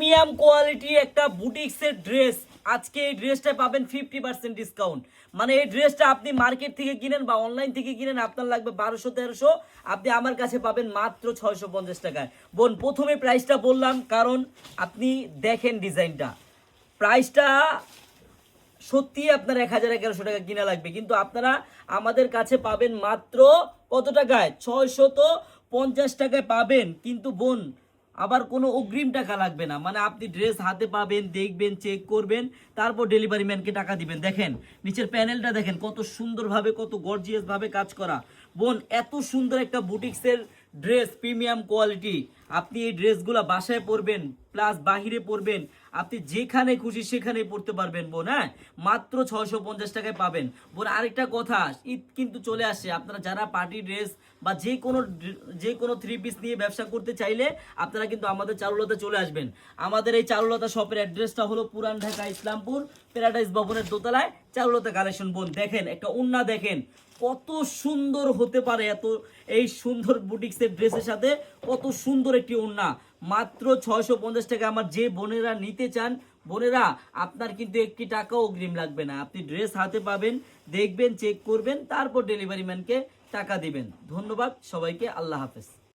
Premium quality একটা বুটিক্সের dress. আজকে এই ড্রেসটা পাবেন 50% ডিসকাউন্ট। মানে এই ড্রেসটা আপনি মার্কেট থেকে কিনেন বা অনলাইন থেকে কিনেন, আপনার লাগবে 1200-1300, আপনি আমার কাছে পাবেন মাত্র 650 টাকায়। বোন, প্রথমে প্রাইসটা বললাম কারণ আপনি দেখেন ডিজাইনটা, প্রাইসটা সত্যি আপনার 1000-1100 টাকা কিনা লাগবে, কিন্তু আপনারা আমাদের কাছে পাবেন মাত্র কত টাকায়? 650 টাকায় পাবেন। কিন্তু বোন, আবার কোনো অগ্রিম টাকা লাগবে না। মানে আপনি ড্রেস হাতে পাবেন, দেখবেন, চেক করবেন, তারপর ডেলিভারি ম্যানকে টাকা দিবেন। দেখেন নিচের প্যানেলটা, দেখেন কত সুন্দরভাবে, কত গর্জিয়াস ভাবে কাজ করা। বোন, এত সুন্দর একটা বুটিক্সের ড্রেস, প্রিমিয়াম কোয়ালিটি। আপনি এই ড্রেসগুলো বাসায় পরবেন প্লাস বাহিরে পরবেন, আপনি যেখানে খুশি সেখানে পড়তে পারবেন বোন। হ্যাঁ, মাত্র 650 টাকায় পাবেন। বোন, আরেকটা কথা, ঈদ কিন্তু চলে আসছে। আপনারা যারা পার্টি ড্রেস বা যে কোনো থ্রি পিস নিয়ে ব্যবসা করতে চাইলে আপনারা কিন্তু আমাদের চারুলতা চলে আসবেন। আমাদের এই চারুলতা শপের অ্যাড্রেসটা হলো পুরান ঢাকা ইসলামপুর প্যারাডাইস ভবনের দোতলায় চারুলতা কালেকশন। বোন দেখেন, একটা ওন্না দেখেন কত সুন্দর হতে পারে, এত এই সুন্দর বুটিক্সের ড্রেসের সাথে কত সুন্দর একটি ওন্না। মাত্র 650 টাকা। আমার যে বোনেরা নিতে চান, বোনেরা আপনার কিন্তু একটি টাকাও অগ্রিম লাগবে না। আপনি ড্রেস হাতে পাবেন, দেখবেন, চেক করবেন, তারপর ডেলিভারি ম্যানকে টাকা দিবেন। ধন্যবাদ সবাইকে, আল্লাহ হাফেজ।